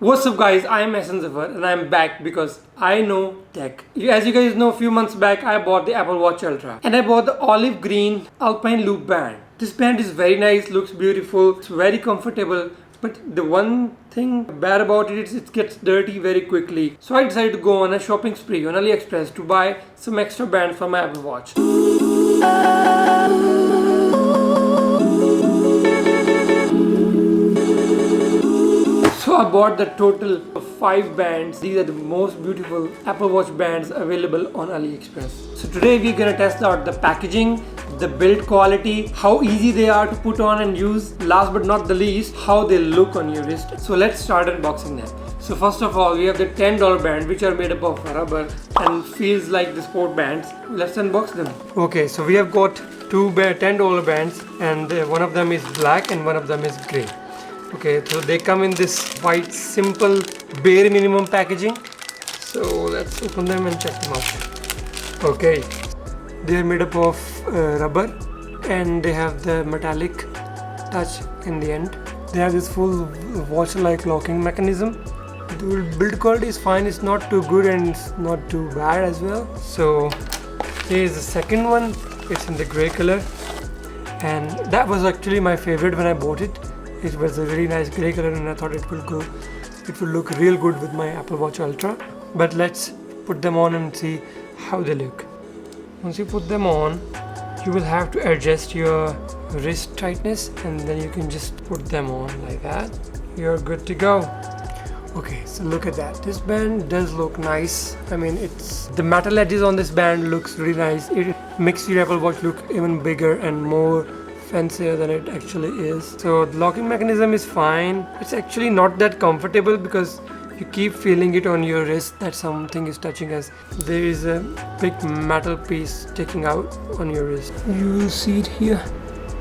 What's up guys, I am Zafar and I am back because I know tech. As you guys know, a few months back I bought the Apple Watch Ultra and I bought the olive green Alpine Loop band. This band is very nice, looks beautiful, it's very comfortable, but the one thing bad about it is it gets dirty very quickly. So I decided to go on a shopping spree on AliExpress to buy some extra bands for my Apple Watch. So I bought the total of 5 bands. These are the most beautiful Apple Watch bands available on AliExpress. So today we're gonna test out the packaging, the build quality, how easy they are to put on and use. Last but not the least, how they look on your wrist. So let's start unboxing them. So first of all, we have the $10 band, which are made up of rubber and feels like the sport bands. Let's unbox them. Okay, so we have got two $10 bands, and one of them is black and one of them is gray. Okay, so they come in this white, simple, bare minimum packaging. So let's open them and check them out. Okay, they are made up of rubber and they have the metallic touch in the end. They have this full watch-like locking mechanism. The build quality is fine, it's not too good and it's not too bad as well. So here's the second one, it's in the gray color. And that was actually my favorite when I bought it. It was a really nice grey color and I thought it will look real good with my Apple Watch Ultra. But let's put them on and see how they look. Once you put them on, you will have to adjust your wrist tightness and then you can just put them on like that. You're good to go. Okay, so look at that. This band does look nice. I mean, the metal edges on this band looks really nice. It makes your Apple Watch look even bigger and more fancier than it actually is. So the locking mechanism is fine. It's actually not that comfortable because you keep feeling it on your wrist that something is touching us. There is a big metal piece sticking out on your wrist. You will see it here,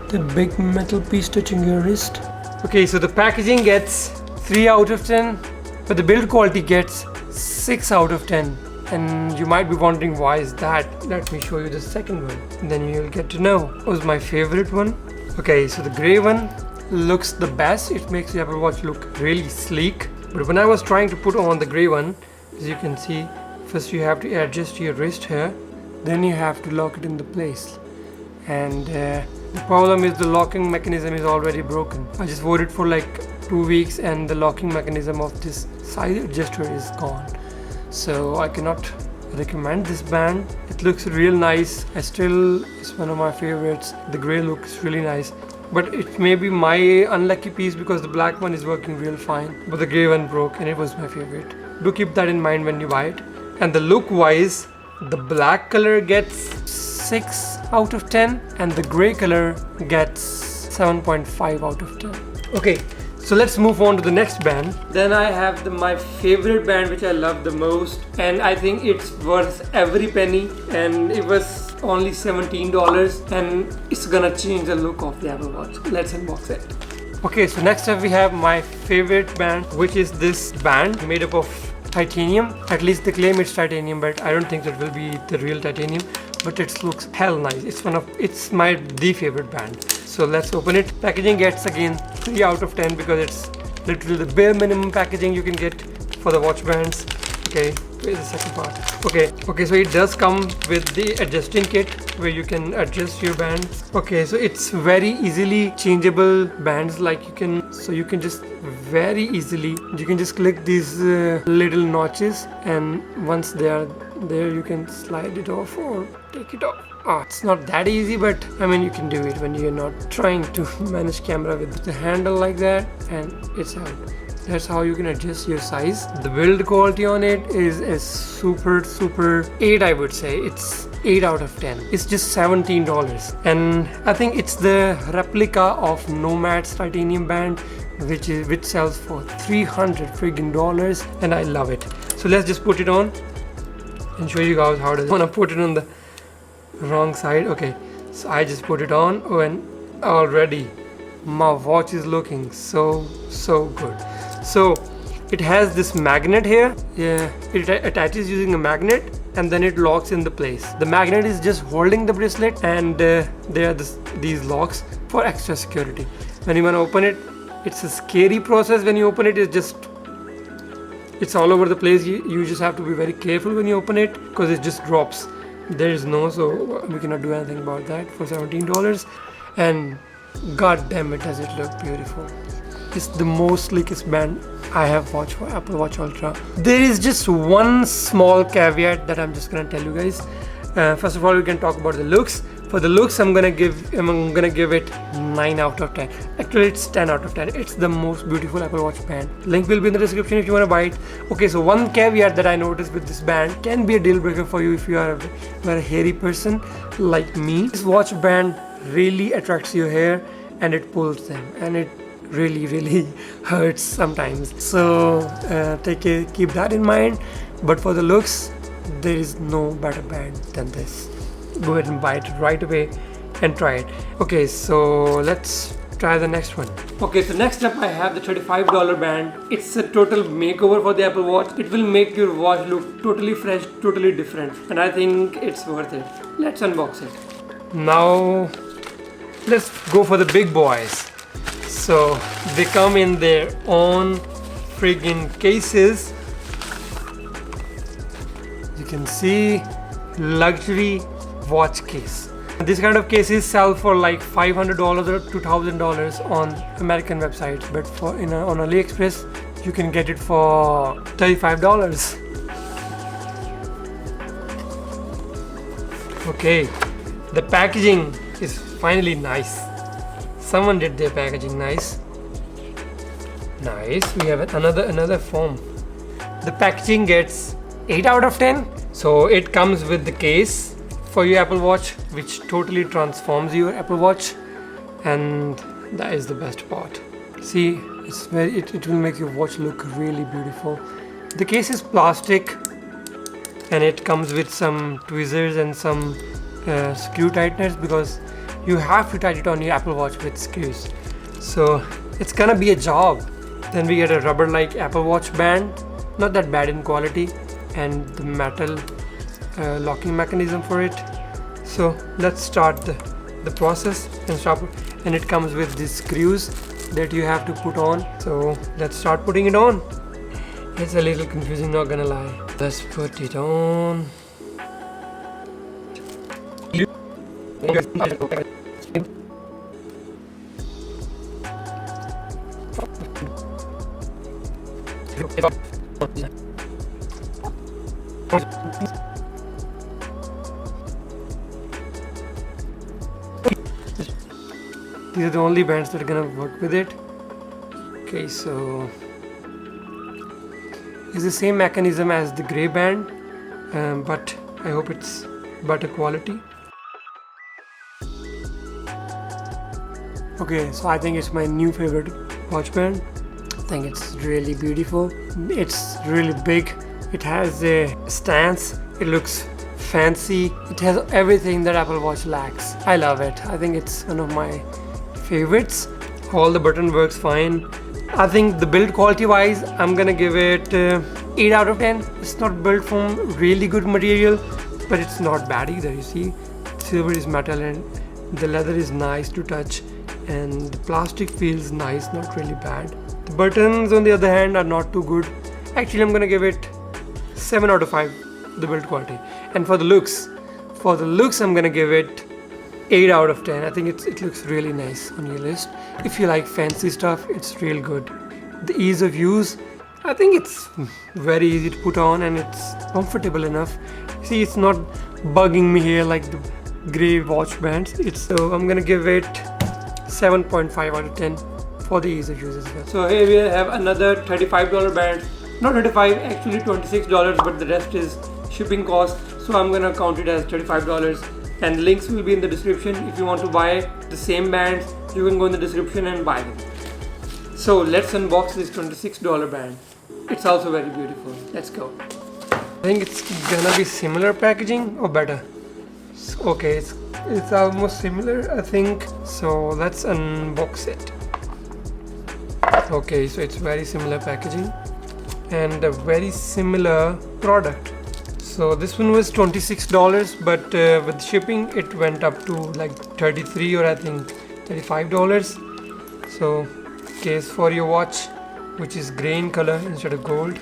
the big metal piece touching your wrist. Okay, so the packaging gets 3 out of 10, but the build quality gets 6 out of 10. And you might be wondering why is that. Let me show you the second one, then you'll get to know. It was my favorite one. Okay, so the gray one looks the best. It makes the Apple Watch look really sleek. But when I was trying to put on the gray one, as you can see, first you have to adjust your wrist here, then you have to lock it in the place. And the problem is the locking mechanism is already broken. I just wore it for like 2 weeks and the locking mechanism of this size adjuster is gone. So I cannot recommend this band. It looks real nice. It's one of my favorites. The gray looks really nice, but it may be my unlucky piece because the black one is working real fine, but the gray one broke and it was my favorite. Do keep that in mind when you buy it. And the look wise, the black color gets 6 out of 10 and the gray color gets 7.5 out of 10. Okay, so let's move on to the next band. Then I have my favorite band which I love the most, and I think it's worth every penny, and it was only $17 and it's gonna change the look of the Apple Watch. Let's unbox it. Okay, so next up we have my favorite band, which is this band made up of titanium. At least they claim it's titanium, but I don't think it will be the real titanium, but it looks hell nice. It's the favorite band. So let's open it. Packaging gets again 3 out of 10 because it's literally the bare minimum packaging you can get for the watch bands. Okay, where's the second part? Okay, so it does come with the adjusting kit where you can adjust your bands. Okay, so it's very easily changeable bands, like you can just very easily, you can just click these little notches, and once they are there you can slide it off or take it off. It's not that easy, but I mean you can do it when you're not trying to manage camera with the handle like that, and it's out. That's how you can adjust your size. The build quality on it is a super 8, I would say. It's 8 out of 10. It's just $17, and I think it's the replica of Nomad's titanium band, which sells for $300 friggin' dollars, and I love it. So let's just put it on and show you guys how does. I wanna put it on the wrong side. Okay, so I just put it on, and already my watch is looking so good. So it has this magnet here. Yeah, it attaches using a magnet and then it locks in the place. The magnet is just holding the bracelet, and there are these locks for extra security. When you want to open it, it's a scary process. When you open it, it's just It's all over the place. You just have to be very careful when you open it because it just drops. There is no, so we cannot do anything about that for $17. And god damn it, does it look beautiful. It's the most slickest band I have watched for Apple Watch Ultra. There is just one small caveat that I'm just gonna tell you guys. First of all, we can talk about the looks. For the looks, I'm gonna give it 9 out of 10. Actually, it's 10 out of 10. It's the most beautiful Apple Watch band. Link will be in the description if you wanna buy it. Okay, so one caveat that I noticed with this band can be a deal breaker for you if you are a hairy person like me. This watch band really attracts your hair and it pulls them, and it really hurts sometimes. So keep that in mind. But for the looks, there is no better band than this. Go ahead and buy it right away and try it. Okay, so let's try the next one. Okay, so next up I have the $35 band. It's a total makeover for the Apple Watch. It will make your watch look totally fresh, totally different, and I think it's worth it. Let's unbox it. Now let's go for the big boys. So they come in their own friggin' cases. You can see luxury watch case. This kind of cases sell for like $500 or $2,000 on American websites, but on AliExpress you can get it for $35. Okay, the packaging is finally nice. Someone did their packaging nice. We have another foam. The packaging gets 8 out of 10. So it comes with the case for your Apple Watch, which totally transforms your Apple Watch, and that is the best part. See, it will make your watch look really beautiful. The case is plastic and it comes with some tweezers and some screw tighteners, because you have to tighten it on your Apple Watch with screws. So it's gonna be a job. Then we get a rubber like Apple Watch band, not that bad in quality, and the metal locking mechanism for it. So let's start the process and it comes with these screws that you have to put on. So let's start putting it on. It's a little confusing, not gonna lie. Let's put it on. These are the only bands that are gonna work with it. Okay, so it's the same mechanism as the gray band, but I hope it's better quality. Okay, so I think it's my new favorite watch band. I think it's really beautiful. It's really big. It has a stance. It looks fancy. It has everything that Apple Watch lacks. I love it. I think it's one of my favorites. All the button works fine. I think the build quality wise, I'm gonna give it 8 out of 10. It's not built from really good material, but it's not bad either. You see, silver is metal and the leather is nice to touch, and the plastic feels nice, not really bad. The buttons on the other hand are not too good. Actually, I'm gonna give it 7 out of 5, the build quality. And for the looks, I'm gonna give it 8 out of 10. I think it looks really nice on your list. If you like fancy stuff, it's real good. The ease of use, I think it's very easy to put on and it's comfortable enough. See, it's not bugging me here like the gray watch bands. So I'm gonna give it 7.5 out of 10 for the ease of use as well. So here we have another $35 band. Not 35, actually $26, but the rest is shipping cost. So I'm gonna count it as $35. And links will be in the description. If you want to buy the same bands, you can go in the description and buy them. So let's unbox this $26 band. It's also very beautiful. Let's go. I think it's gonna be similar packaging or better. Okay, it's almost similar, I think. So let's unbox it. Okay, so it's very similar packaging and a very similar product. So this one was $26, but with shipping it went up to like $33 or I think $35. So case for your watch, which is gray in color instead of gold.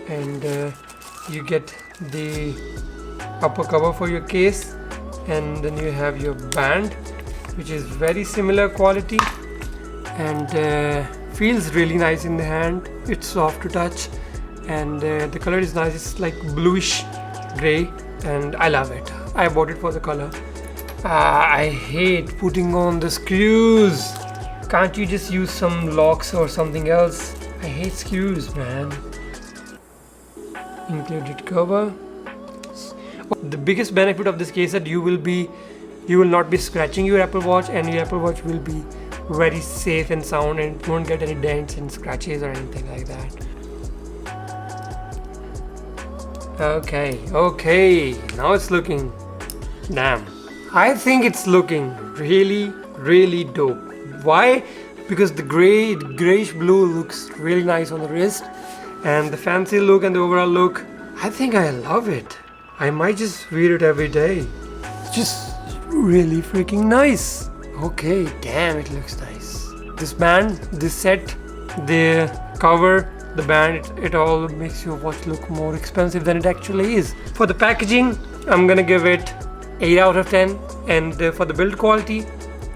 and you get the upper cover for your case, and then you have your band, which is very similar quality and feels really nice in the hand. It's soft to touch, and the color is nice. It's like bluish gray, and I love it. I bought it for the color. I hate putting on the screws. Can't you just use some locks or something else? I hate screws, man. Included cover. The biggest benefit of this case is that you will not be scratching your Apple Watch, and your Apple Watch will be very safe and sound, and it won't get any dents and scratches or anything like that. Okay, now it's looking, damn, I think it's looking really dope. Why? Because the grayish blue looks really nice on the wrist, and the fancy look and the overall look, I think I love it. I might just wear it every day. It's just really freaking nice. Okay, damn, it looks nice. This band, this set, the cover, the band, it all makes your watch look more expensive than it actually is. For the packaging, I'm gonna give it 8 out of 10, and for the build quality,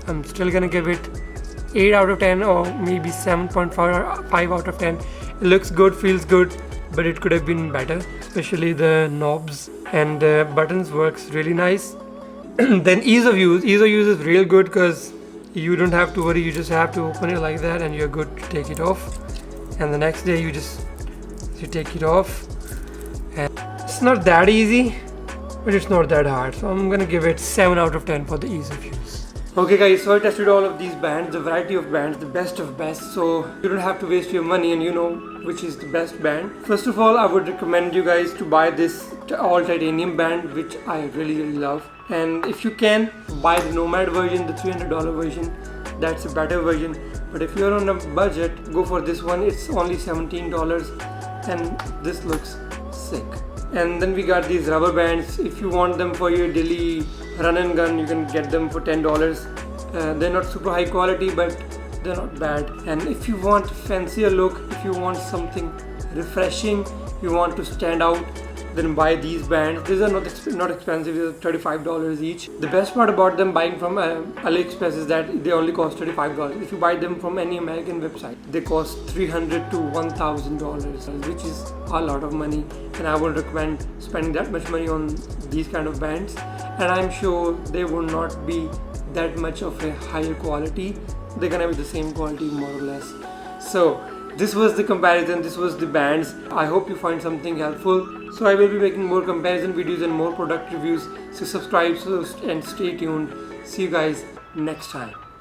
I'm still gonna give it 8 out of 10 or maybe 7.5 out of 10. It looks good, feels good, but it could have been better, especially the knobs and buttons works really nice. Then ease of use is real good because you don't have to worry. You just have to open it like that and you're good to take it off, and the next day you take it off, and it's not that easy, but it's not that hard, so I'm gonna give it 7 out of 10 for the ease of use. Okay guys, so I tested all of these bands, the variety of bands, the best of best, so you don't have to waste your money and you know which is the best band. First of all, I would recommend you guys to buy this all titanium band, which I really love. And if you can, buy the Nomad version, the $300 version. That's a better version. But if you're on a budget, go for this one. It's only $17 and this looks sick. And then we got these rubber bands. If you want them for your daily run and gun, you can get them for $10. They're not super high quality, but they're not bad. And if you want fancier look, if you want something refreshing, you want to stand out, then buy these bands. These are not expensive, they're $35 each. The best part about them buying from AliExpress is that they only cost $35. If you buy them from any American website, they cost $300 to $1,000, which is a lot of money, and I would recommend spending that much money on these kind of bands. And I'm sure they will not be that much of a higher quality. They're gonna be the same quality more or less. So this was the comparison, this was the bands. I hope you find something helpful. So I will be making more comparison videos and more product reviews. So subscribe and stay tuned. See you guys next time.